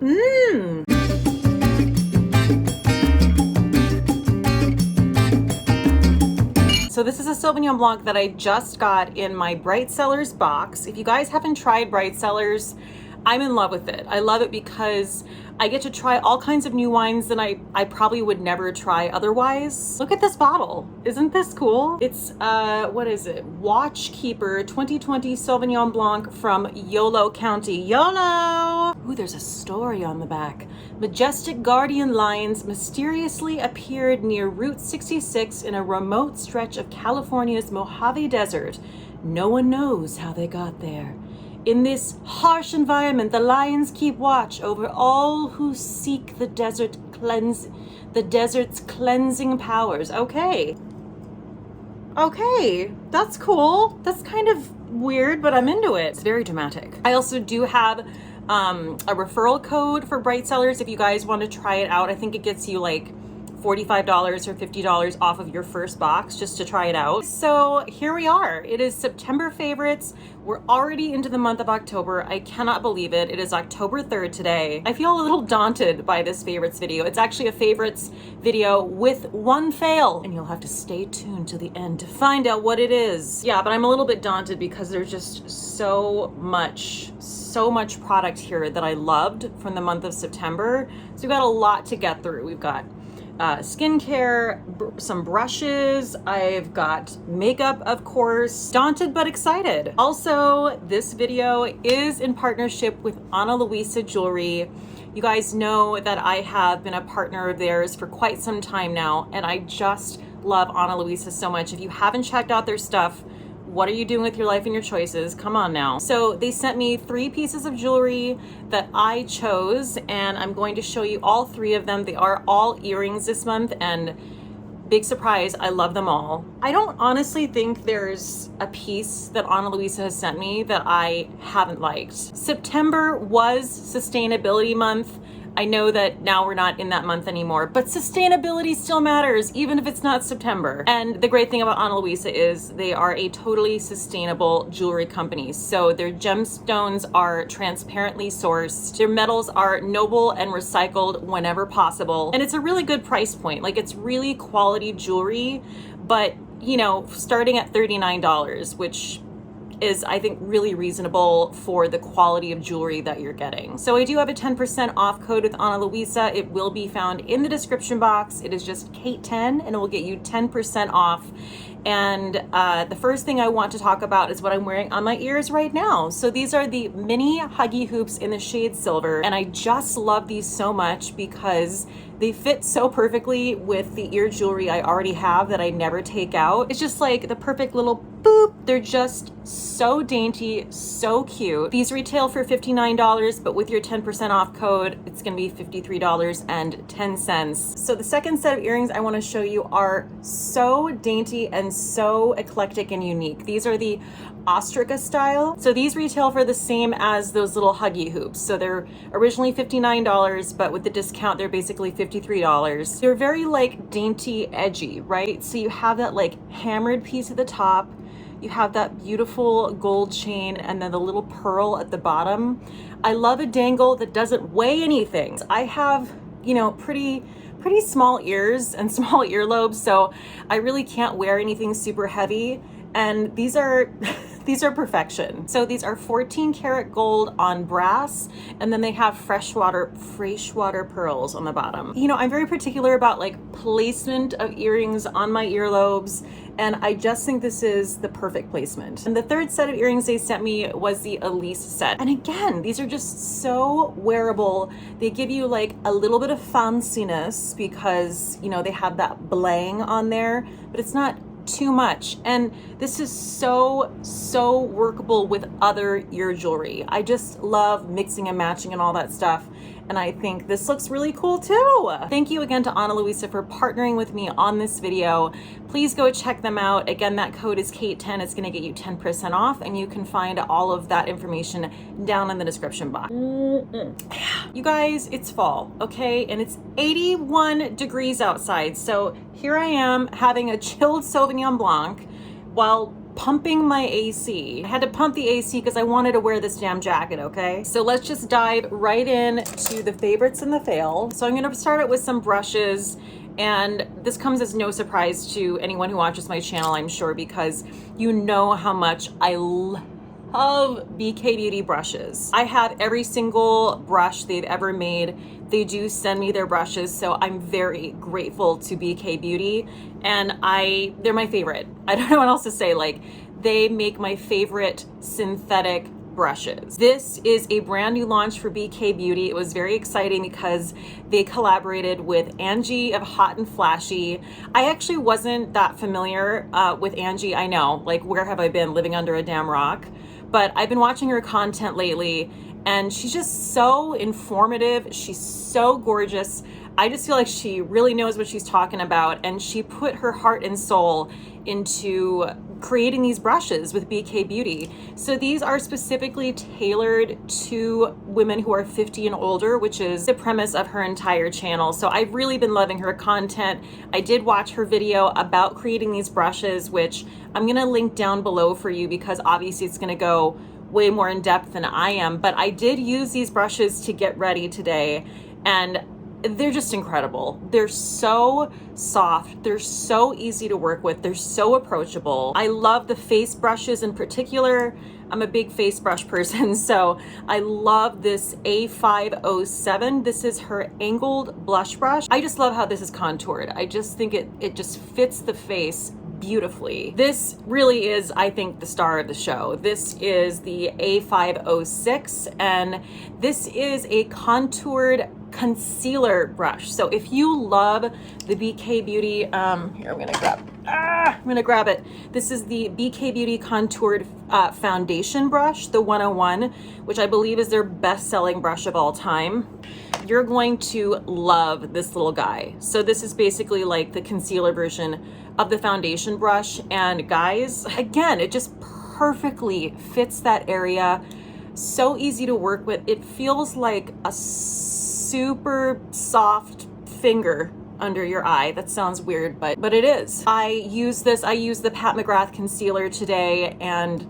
Mmm. So this is a Sauvignon Blanc that I just got in my Bright Cellars box. If you guys haven't tried Bright Cellars, I'm in love with it. I love it because I get to try all kinds of new wines that I probably would never try otherwise. Look at this bottle. Isn't this cool? It's, what is it? Watchkeeper 2020 Sauvignon Blanc from Yolo County. YOLO! Ooh, there's a story on the back. Majestic guardian lions mysteriously appeared near Route 66 in a remote stretch of California's Mojave Desert. No one knows how they got there. In this harsh environment, the lions keep watch over all who seek the desert's cleansing powers. Okay, that's cool. That's kind of weird, but I'm into it. It's very dramatic. I also do have a referral code for Bright Cellars if you guys want to try it out. I think it gets you like $45 or $50 off of your first box just to try it out. So here we are. It is September favorites. We're already into the month of October. I cannot believe it. It is October 3rd today. I feel a little daunted by this favorites video. It's actually a favorites video with one fail, and you'll have to stay tuned to the end to find out what it is. Yeah, but I'm a little bit daunted because there's just so much product here that I loved from the month of September. So we've got a lot to get through. We've got skincare, some brushes, I've got makeup, of course. Daunted but excited. Also, this video is in partnership with Ana Luisa Jewelry. You guys know that I have been a partner of theirs for quite some time now, and I just love Ana Luisa so much. If you haven't checked out their stuff, what are you doing with your life and your choices? Come on now. So they sent me 3 pieces of jewelry that I chose, and I'm going to show you all 3 of them. They are all earrings this month, and big surprise, I love them all. I don't honestly think there's a piece that Ana Luisa has sent me that I haven't liked. September was sustainability month. I know that now we're not in that month anymore, but sustainability still matters, even if it's not September. And the great thing about Ana Luisa is they are a totally sustainable jewelry company. So their gemstones are transparently sourced. Their metals are noble and recycled whenever possible. And it's a really good price point. Like, it's really quality jewelry, but you know, starting at $39, which is, I think, really reasonable for the quality of jewelry that you're getting. So I do have a 10% off code with Ana Luisa. It will be found in the description box. It is just Kate10, and it will get you 10% off. And the first thing I want to talk about is what I'm wearing on my ears right now. So these are the mini Huggie hoops in the shade silver, and I just love these so much because they fit so perfectly with the ear jewelry I already have that I never take out. It's just like the perfect little boop. They're just so dainty, so cute. These retail for $59, but with your 10% off code, it's gonna be $53.10. So the second set of earrings I wanna show you are so dainty and so eclectic and unique. These are the Ostrica style. So these retail for the same as those little Huggie hoops. So they're originally $59, but with the discount, they're basically $53. They're very like dainty, edgy, right? So you have that like hammered piece at the top, you have that beautiful gold chain, and then the little pearl at the bottom. I love a dangle that doesn't weigh anything. I have, you know, pretty small ears and small earlobes, so I really can't wear anything super heavy. And these are these are perfection. So these are 14 karat gold on brass, and then they have freshwater pearls on the bottom. You know, I'm very particular about like placement of earrings on my earlobes, and I just think this is the perfect placement. And the third set of earrings they sent me was the Elise set. And again, these are just so wearable. They give you like a little bit of fanciness because, you know, they have that bling on there, but it's not too much. And this is so workable with other ear jewelry. I just love mixing and matching and all that stuff, and I think this looks really cool too. Thank you again to Ana Luisa for partnering with me on this video. Please go check them out. Again, that code is Kate10. It's going to get you 10% off, and you can find all of that information down in the description box. You guys, it's fall, okay? And it's 81 degrees outside. So here I am having a chilled Sauvignon Blanc while pumping my AC. I had to pump the AC because I wanted to wear this damn jacket, okay? So let's just dive right in to the favorites and the fail. So I'm gonna start it with some brushes, and this comes as no surprise to anyone who watches my channel, I'm sure, because you know how much I love BK Beauty brushes. I have every single brush they've ever made. They do send me their brushes, so I'm very grateful to BK Beauty, and they're my favorite. I don't know what else to say. Like, they make my favorite synthetic brushes. This is a brand new launch for BK Beauty. It was very exciting because they collaborated with Angie of Hot and Flashy. I actually wasn't that familiar with Angie. I know, like, where have I been, living under a damn rock? But I've been watching her content lately, and she's just so informative. She's so gorgeous. I just feel like she really knows what she's talking about, and she put her heart and soul into creating these brushes with BK Beauty. So these are specifically tailored to women who are 50 and older, which is the premise of her entire channel. So I've really been loving her content. I did watch her video about creating these brushes, which I'm gonna link down below for you because obviously it's gonna go way more in depth than I am. But I did use these brushes to get ready today, and they're just incredible. They're so soft. They're so easy to work with. They're so approachable. I love the face brushes in particular. I'm a big face brush person, so I love this A507. This is her angled blush brush. I just love how this is contoured. I just think it just fits the face beautifully. This really is, I think, the star of the show. This is the A506, and this is a contoured concealer brush. So if you love the BK Beauty, here, I'm gonna grab it. This is the BK Beauty contoured foundation brush, the 101, which I believe is their best-selling brush of all time. You're going to love this little guy. So this is basically like the concealer version of the foundation brush, and guys, again, it just perfectly fits that area. So easy to work with. It feels like a super soft finger under your eye. That sounds weird, but it is. I use the Pat McGrath concealer today, and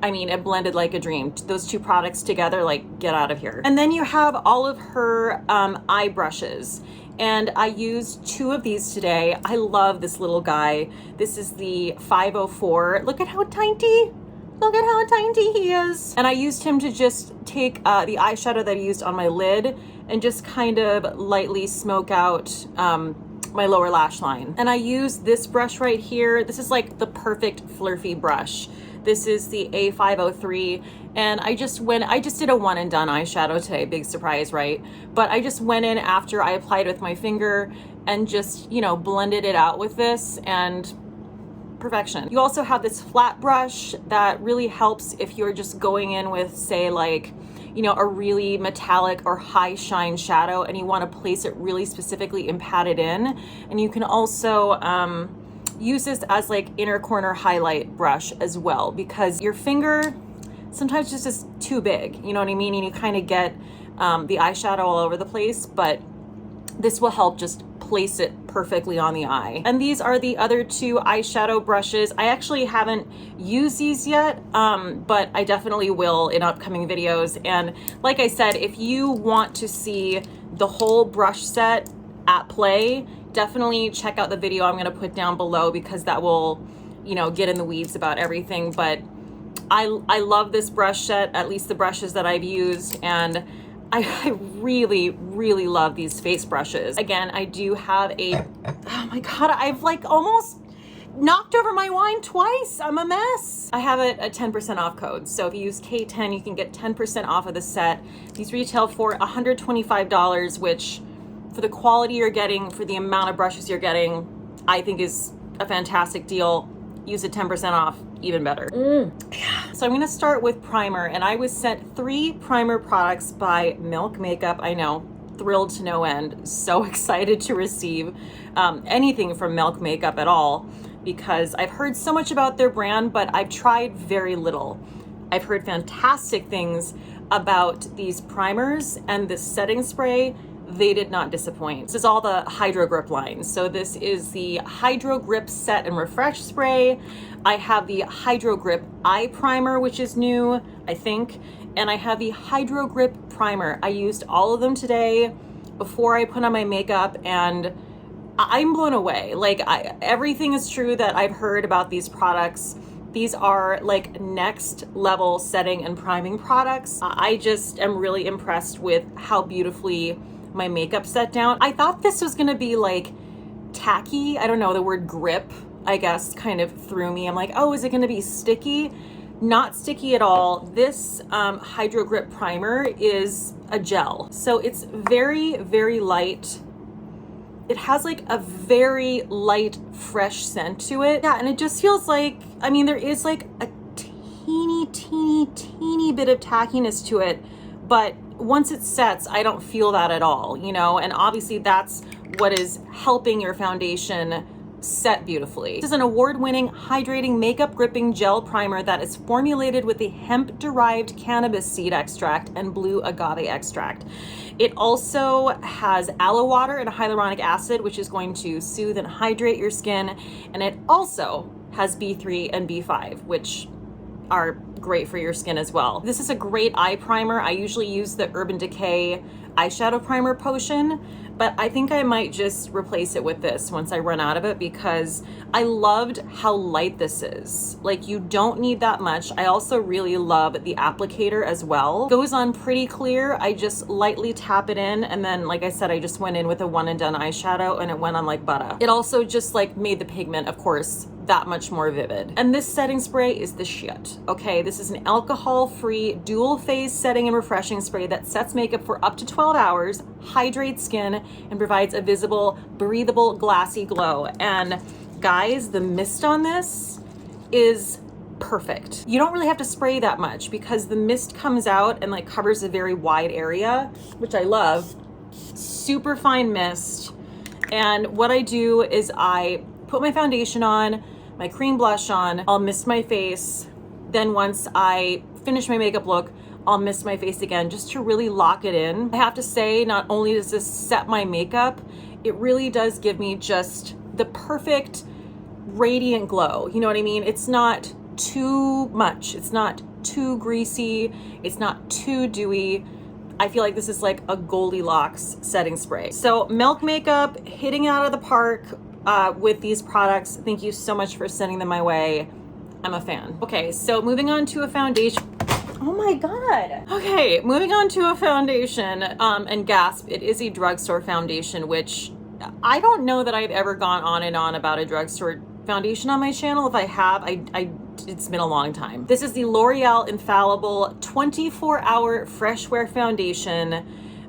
I mean, it blended like a dream. Those two products together, like, get out of here. And then you have all of her eye brushes. And I used two of these today. I love this little guy. This is the 504. Look at how tiny. Look at how tiny he is. And I used him to just take the eyeshadow that I used on my lid and just kind of lightly smoke out my lower lash line. And I used this brush right here. This is like the perfect flirty brush. This is the A503, and I just did a one and done eyeshadow today. Big surprise, right? But I just went in after I applied with my finger and just, you know, blended it out with this, and perfection. You also have this flat brush that really helps if you're just going in with, say, like, you know, a really metallic or high shine shadow and you want to place it really specifically and pat it in. And you can also use this as like inner corner highlight brush as well, because your finger sometimes is just too big, you know what I mean? And you kind of get the eyeshadow all over the place, but this will help just place it perfectly on the eye. And these are the other two eyeshadow brushes. I actually haven't used these yet, but I definitely will in upcoming videos. And like I said, if you want to see the whole brush set at play, definitely check out the video I'm gonna put down below, because that will, you know, get in the weeds about everything. But I love this brush set, at least the brushes that I've used, and I really, really love these face brushes. Again, I do have a, oh my God, I've like almost knocked over my wine twice. I'm a mess. I have a 10% off code. So if you use K10, you can get 10% off of the set. These retail for $125, which for the quality you're getting, for the amount of brushes you're getting, I think is a fantastic deal. Use it 10% off, even better. Yeah. So I'm gonna start with primer, and I was sent 3 primer products by Milk Makeup. I know, thrilled to no end. So excited to receive anything from Milk Makeup at all, because I've heard so much about their brand, but I've tried very little. I've heard fantastic things about these primers and this setting spray. they did not disappoint. This is all the Hydro Grip line. So this is the Hydro Grip Set and Refresh Spray. I have the Hydro Grip Eye Primer, which is new, I think. And I have the Hydro Grip Primer. I used all of them today before I put on my makeup, and I'm blown away. Like, everything is true that I've heard about these products. These are like next level setting and priming products. I just am really impressed with how beautifully my makeup set down. I thought this was gonna be like tacky. I don't know, the word grip, I guess, kind of threw me. I'm like, oh, is it gonna be sticky? Not sticky at all. This Hydro Grip Primer is a gel. So it's very, very light. It has like a very light, fresh scent to it. Yeah, and it just feels like, I mean, there is like a teeny bit of tackiness to it, but once it sets, I don't feel that at all, you know? And obviously that's what is helping your foundation set beautifully. This is an award-winning hydrating makeup gripping gel primer that is formulated with the hemp-derived cannabis seed extract and blue agave extract. It also has aloe water and hyaluronic acid, which is going to soothe and hydrate your skin. And it also has B3 and B5, which are great for your skin as well. This is a great eye primer. I usually use the Urban Decay eyeshadow primer potion, but I think I might just replace it with this once I run out of it, because I loved how light this is. Like, you don't need that much. I also really love the applicator as well. Goes on pretty clear. I just lightly tap it in, and then, like I said, I just went in with a one and done eyeshadow and it went on like butter. It also just like made the pigment, of course, that much more vivid. And this setting spray is the shit. Okay, this is an alcohol-free dual phase setting and refreshing spray that sets makeup for up to 12 hours, hydrates skin, and provides a visible, breathable, glassy glow. And guys, the mist on this is perfect. You don't really have to spray that much because the mist comes out and like covers a very wide area, which I love. Super fine mist. And what I do is I put my foundation on, my cream blush on, I'll mist my face. Then once I finish my makeup look, I'll mist my face again just to really lock it in. I have to say, not only does this set my makeup, it really does give me just the perfect radiant glow. You know what I mean? It's not too much. It's not too greasy. It's not too dewy. I feel like this is like a Goldilocks setting spray. So Milk Makeup hitting out of the park with these products. Thank you so much for sending them my way. I'm a fan. Okay, so moving on to a foundation. Oh my God. Okay, moving on to a foundation, and gasp, it is a Drugstore foundation, which I don't know that I've ever gone on and on about a Drugstore foundation on my channel. If I have, it's been a long time. This is the L'Oreal Infallible 24-Hour Fresh Wear Foundation.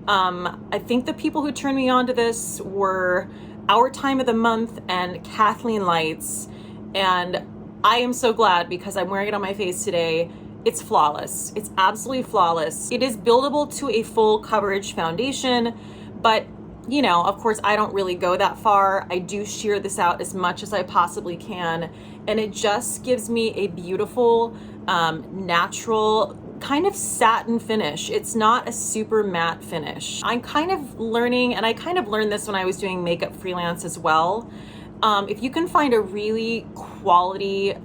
I think the people who turned me on to this were Our Time of the Month and Kathleen Lights, and I am so glad because I'm wearing it on my face today. It's flawless. It's absolutely flawless. It is buildable to a full coverage foundation, but you know, of course, I don't really go that far. I do sheer this out as much as I possibly can, and it just gives me a beautiful, natural, kind of satin finish. It's not a super matte finish. I'm kind of learning, and I kind of learned this when I was doing makeup freelance as well. If you can find a really quality,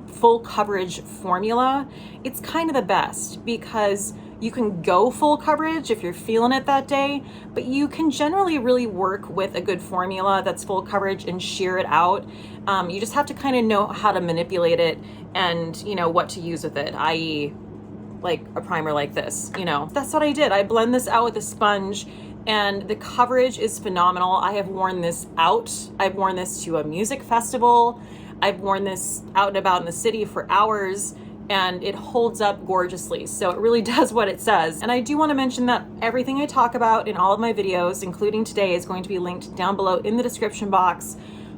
full coverage formula, it's kind of the best because you can go full coverage if you're feeling it that day, but you can generally really work with a good formula that's full coverage and sheer it out. You just have to kind of know how to manipulate it and, you know, what to use with it, i.e. like a primer like this, you know. That's what I did. I blend this out with a sponge and the coverage is phenomenal. I have worn this out. I've worn this to a music festival. I've worn this out and about in the city for hours, and it holds up gorgeously. So it really does what it says. And I do want to mention that everything I talk about in all of my videos, including today, is going to be linked down below in the description box.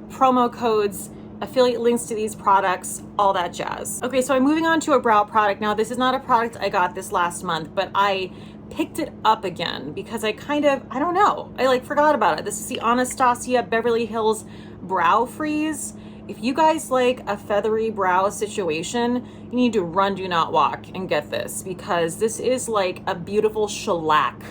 Promo codes, affiliate links to these products, all that jazz. Okay, so I'm moving on to a brow product. Now, this is not a product I got this last month, but I picked it up again because I don't know, I like forgot about it. This is the Anastasia Beverly Hills Brow Freeze. If you guys like a feathery brow situation, you need to run, do not walk and get this, because this is like a beautiful shellac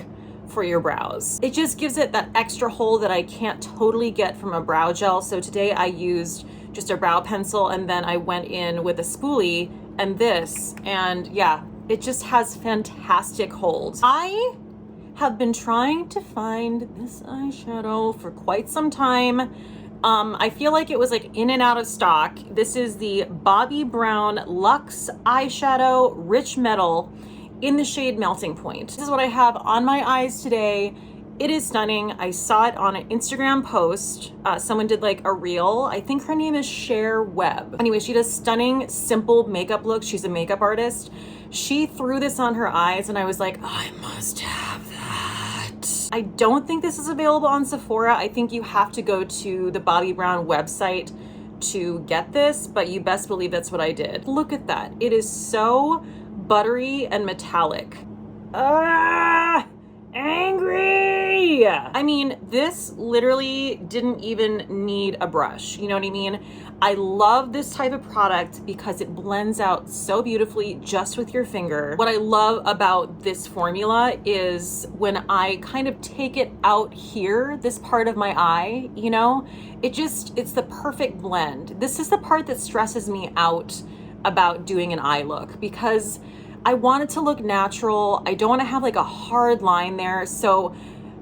for your brows. It just gives it that extra hold that I can't totally get from a brow gel. So today I used just a brow pencil and then I went in with a spoolie and this, and yeah, it just has fantastic hold. I have been trying to find this eyeshadow for quite some time. I feel like it was like in and out of stock. This is the Bobbi Brown Luxe Eyeshadow Rich Metal in the shade Melting Point. This is what I have on my eyes today. It is stunning. I saw it on an Instagram post. Someone did like a reel. I think her name is Cher Webb. Anyway, she does stunning, simple makeup looks. She's a makeup artist. She threw this on her eyes and I was like, I must have that. I don't think this is available on Sephora. I think you have to go to the Bobbi Brown website to get this, but you best believe that's what I did. Look at that. It is so buttery and metallic. Angry! I mean, this literally didn't even need a brush. You know what I mean? I love this type of product because it blends out so beautifully just with your finger. What I love about this formula is when I kind of take it out here, this part of my eye, you know, it's the perfect blend. This is the part that stresses me out about doing an eye look because I want it to look natural. I don't want to have like a hard line there. So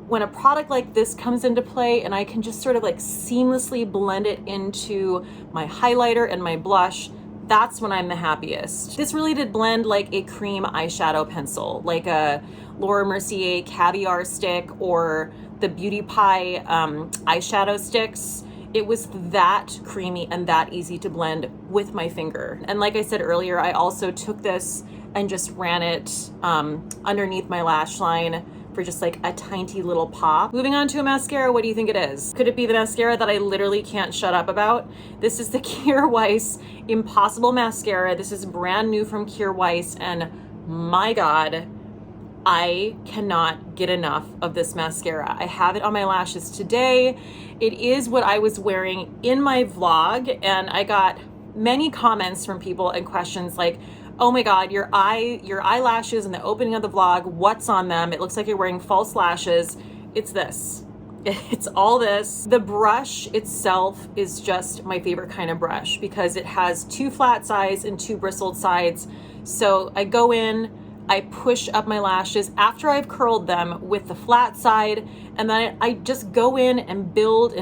when a product like this comes into play and I can just sort of like seamlessly blend it into my highlighter and my blush, that's when I'm the happiest. This really did blend like a cream eyeshadow pencil, like a Laura Mercier Caviar stick or the Beauty Pie eyeshadow sticks. It was that creamy and that easy to blend with my finger. And like I said earlier, I also took this and just ran it underneath my lash line for just like a tiny little pop. Moving on to a mascara, what do you think it is? Could it be the mascara that I literally can't shut up about? This is the Kjaer Weis Impossible Mascara. This is brand new from Kjaer Weis, and my God, I cannot get enough of this mascara. I have it on my lashes today. It is what I was wearing in my vlog, and I got many comments from people and questions like, oh my God, your eyelashes in the opening of the vlog, what's on them? It looks like you're wearing false lashes. It's this. It's all this. The brush itself is just my favorite kind of brush because it has 2 flat sides and 2 bristled sides. So I go in, I push up my lashes after I've curled them with the flat side, and then I just go in and build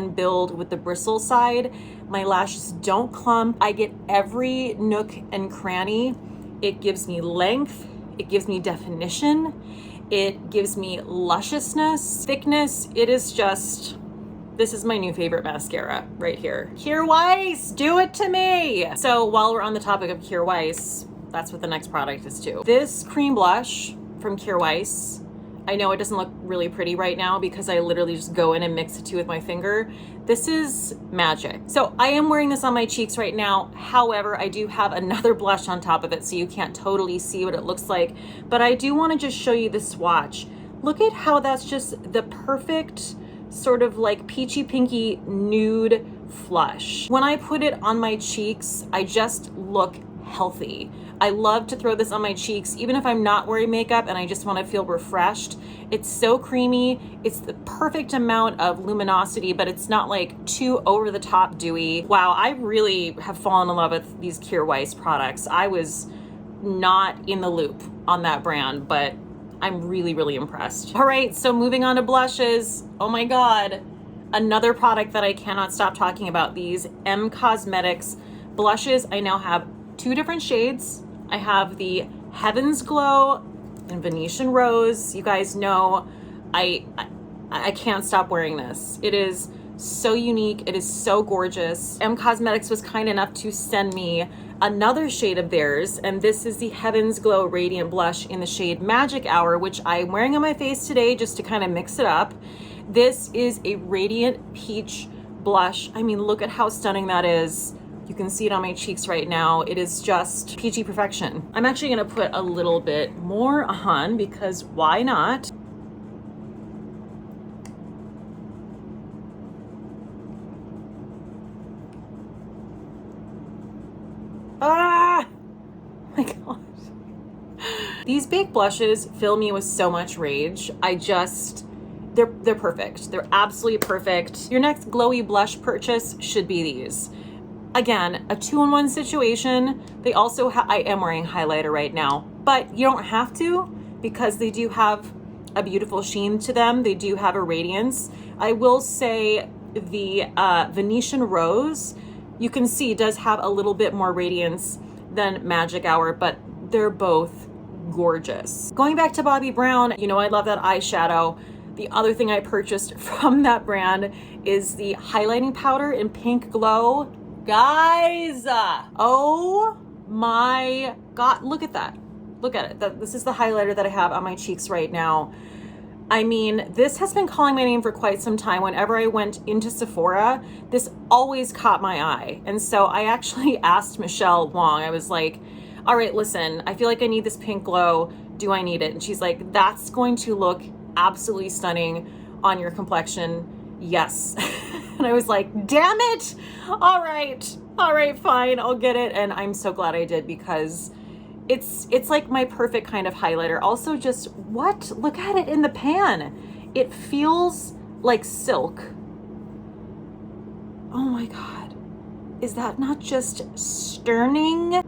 with the bristle side. My lashes don't clump. I get every nook and cranny. It gives me length, it gives me definition, it gives me lusciousness, thickness. It is just, this is my new favorite mascara right here. Kjaer Weis, do it to me! So while we're on the topic of Kjaer Weis, that's what the next product is too. This cream blush from Kjaer Weis, I know it doesn't look really pretty right now because I literally just go in and mix the two with my finger. This is magic. So I am wearing this on my cheeks right now. However, I do have another blush on top of it, so you can't totally see what it looks like. But I do want to just show you the swatch. Look at how that's just the perfect sort of like peachy pinky nude flush. When I put it on my cheeks, I just look healthy. I love to throw this on my cheeks, even if I'm not wearing makeup and I just want to feel refreshed. It's so creamy. It's the perfect amount of luminosity, but it's not like too over the top dewy. Wow, I really have fallen in love with these Kjaer Weis products. I was not in the loop on that brand, but I'm really, really impressed. All right, so moving on to blushes. Oh my God, another product that I cannot stop talking about, these M Cosmetics blushes. I now have 2 different shades. I have the Heaven's Glow and Venetian Rose. You guys know I can't stop wearing this. It is so unique. It is so gorgeous. M Cosmetics was kind enough to send me another shade of theirs, and this is the Heaven's Glow Radiant Blush in the shade Magic Hour, which I'm wearing on my face today just to kind of mix it up. This is a radiant peach blush. I mean, look at how stunning that is. You can see it on my cheeks right now. It is just peachy perfection. I'm actually gonna put a little bit more on because why not? Ah! Oh my God. These baked blushes fill me with so much rage. I just they're perfect. They're absolutely perfect. Your next glowy blush purchase should be these. Again, a 2-in-1 situation. They also I am wearing highlighter right now, but you don't have to because they do have a beautiful sheen to them. They do have a radiance. I will say the Venetian Rose, you can see does have a little bit more radiance than Magic Hour, but they're both gorgeous. Going back to Bobbi Brown, you know I love that eyeshadow. The other thing I purchased from that brand is the highlighting powder in Pink Glow. Guys, oh my God, look at that. Look at it. This is the highlighter that I have on my cheeks right now. I mean, this has been calling my name for quite some time. Whenever I went into Sephora, this always caught my eye. And so I actually asked Michelle Wong, I was like, all right, listen, I feel like I need this Pink Glow. Do I need it? And she's like, that's going to look absolutely stunning on your complexion. Yes. And I was like, damn it. All right, fine, I'll get it. And I'm so glad I did because it's like my perfect kind of highlighter. Also just what? Look at it in the pan. It feels like silk. Oh my God. Is that not just stunning?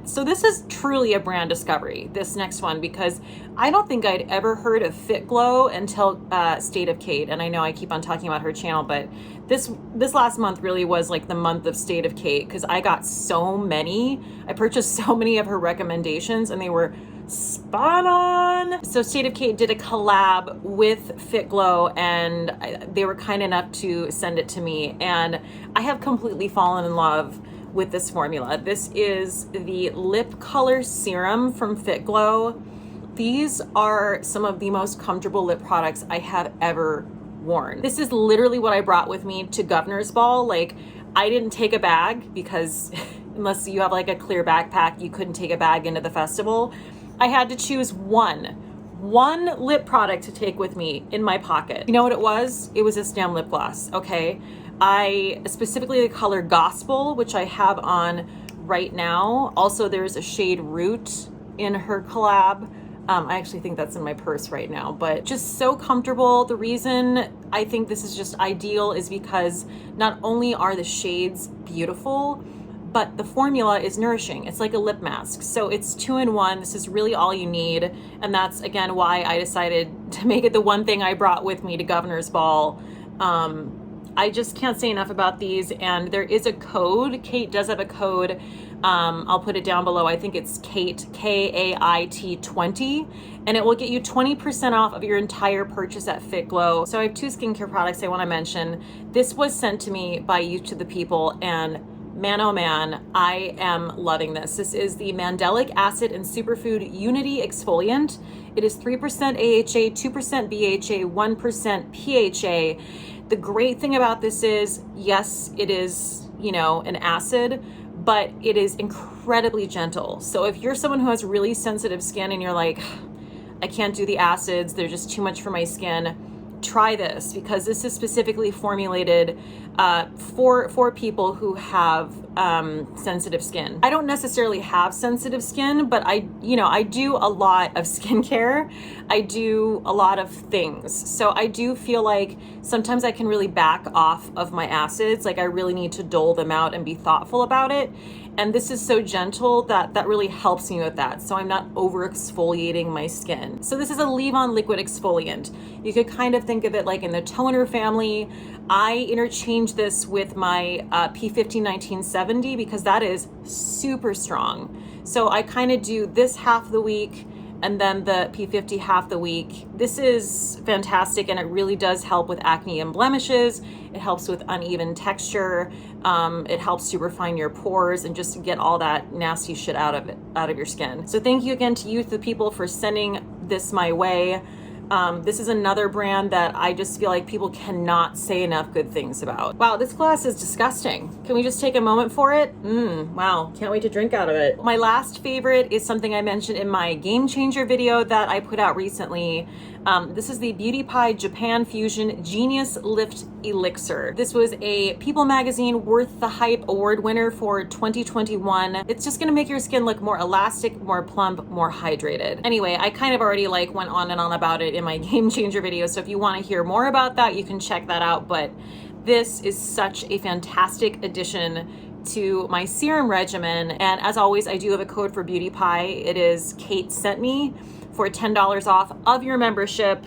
So this is truly a brand discovery, this next one, because I don't think I'd ever heard of Fit Glow until State of Cate. And I know I keep on talking about her channel, but this last month really was like the month of State of Cate because I got so many. I purchased so many of her recommendations and they were spot on. So State of Cate did a collab with Fit Glow and they were kind enough to send it to me. And I have completely fallen in love with this formula. This is the lip color serum from Fit Glow. These are some of the most comfortable lip products I have ever worn. This is literally what I brought with me to Governor's Ball. Like, I didn't take a bag because unless you have like a clear backpack, you couldn't take a bag into the festival. I had to choose one lip product to take with me in my pocket. You know what it was? It was this damn lip gloss, okay? I specifically the color Gospel, which I have on right now. Also, there's a shade Root in her collab. I actually think that's in my purse right now, but just so comfortable. The reason I think this is just ideal is because not only are the shades beautiful, but the formula is nourishing. It's like a lip mask. So it's 2-in-1. This is really all you need. And that's, again, why I decided to make it the one thing I brought with me to Governor's Ball. I just can't say enough about these. And there is a code. Cate does have a code. I'll put it down below. I think it's Cate, K-A-I-T 20. And it will get you 20% off of your entire purchase at Fit Glow. So I have 2 skincare products I want to mention. This was sent to me by You to the People. And man, oh man, I am loving this. This is the Mandelic Acid and Superfood Unity Exfoliant. It is 3% AHA, 2% BHA, 1% PHA. The great thing about this is, yes, it is, you know, an acid, but it is incredibly gentle. So if you're someone who has really sensitive skin and you're like, I can't do the acids, they're just too much for my skin, try this because this is specifically formulated for people who have sensitive skin. I don't necessarily have sensitive skin, but I do a lot of skincare. I do a lot of things. So I do feel like sometimes I can really back off of my acids. Like I really need to dole them out and be thoughtful about it. And this is so gentle that really helps me with that. So I'm not over exfoliating my skin. So this is a leave-on liquid exfoliant. You could kind of think of it like in the toner family. I interchange this with my P50 1970 because that is super strong. So I kind of do this half the week and then the P50 half the week. This is fantastic and it really does help with acne and blemishes. It helps with uneven texture. It helps to refine your pores and just get all that nasty shit out of your skin. So thank you again to You to the People for sending this my way. This is another brand that I just feel like people cannot say enough good things about. Wow, this glass is disgusting. Can we just take a moment for it? Wow, can't wait to drink out of it. My last favorite is something I mentioned in my Game Changer video that I put out recently. This is the Beauty Pie Japan Fusion Genius Lift Elixir. This was a People Magazine Worth the Hype award winner for 2021. It's just gonna make your skin look more elastic, more plump, more hydrated. Anyway, I kind of already like went on and on about it in my game changer video, so if you want to hear more about that, you can check that out. But this is such a fantastic addition to my serum regimen. And as always, I do have a code for Beauty Pie. It is Kate Sent Me for $10 off of your membership.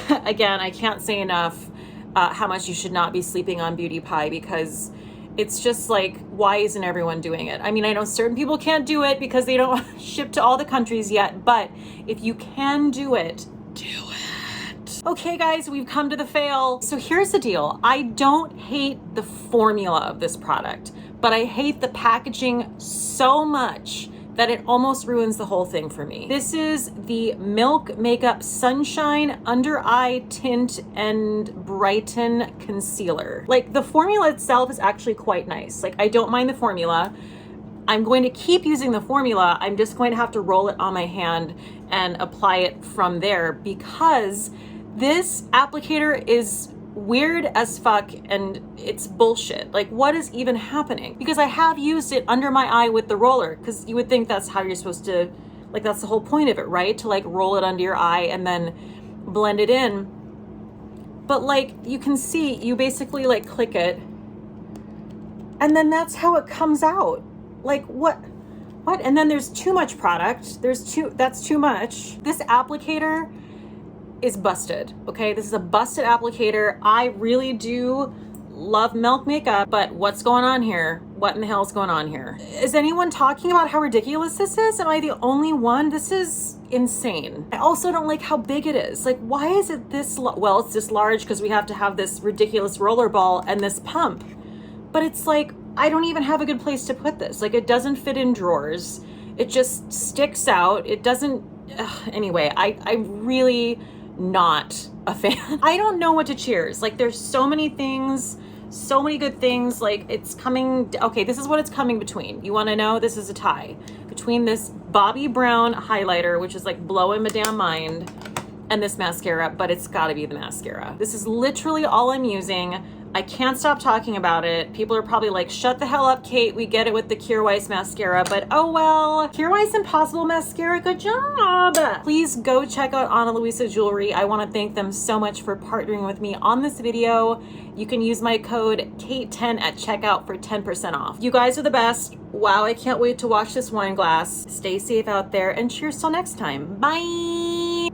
Again, I can't say enough how much you should not be sleeping on Beauty Pie, because it's just like, why isn't everyone doing it? I mean, I know certain people can't do it because they don't ship to all the countries yet, but if you can do it, do it. Okay guys, we've come to the fail. So here's the deal. I don't hate the formula of this product, but I hate the packaging so much that it almost ruins the whole thing for me. This is the Milk Makeup Sunshine Under Eye Tint and Brighten Concealer. Like, the formula itself is actually quite nice. Like, I don't mind the formula. I'm going to keep using the formula. I'm just going to have to roll it on my hand and apply it from there, because this applicator is weird as fuck and it's bullshit. Like, what is even happening? Because I have used it under my eye with the roller, because you would think that's how you're supposed to, like, that's the whole point of it, right? To like roll it under your eye and then blend it in. But like, you can see, you basically like click it and then that's how it comes out. Like, what? And then there's too much product. That's too much. This applicator is busted, okay? This is a busted applicator. I really do love Milk makeup, but what's going on here? What in the hell is going on here? Is anyone talking about how ridiculous this is? Am I the only one? This is insane. I also don't like how big it is. Like, why is it this, well, it's this large because we have to have this ridiculous roller ball and this pump. But it's like, I don't even have a good place to put this. Like, it doesn't fit in drawers. It just sticks out. It doesn't, anyway, I really not a fan. I don't know what to cheers. Like, there's so many things, so many good things. Like, it's coming, okay, this is what it's coming between. You want to know? This is a tie between this Bobbi Brown highlighter, which is like blowing my damn mind, and this mascara, but it's got to be the mascara. This is literally all I'm using. I can't stop talking about it. People are probably like, shut the hell up, Kate. We get it with the Kjaer Weis mascara, but oh well. Kjaer Weis Impossible Mascara, good job. Please go check out Ana Luisa Jewelry. I want to thank them so much for partnering with me on this video. You can use my code KATE10 at checkout for 10% off. You guys are the best. Wow, I can't wait to watch this wine glass. Stay safe out there, and cheers till next time. Bye.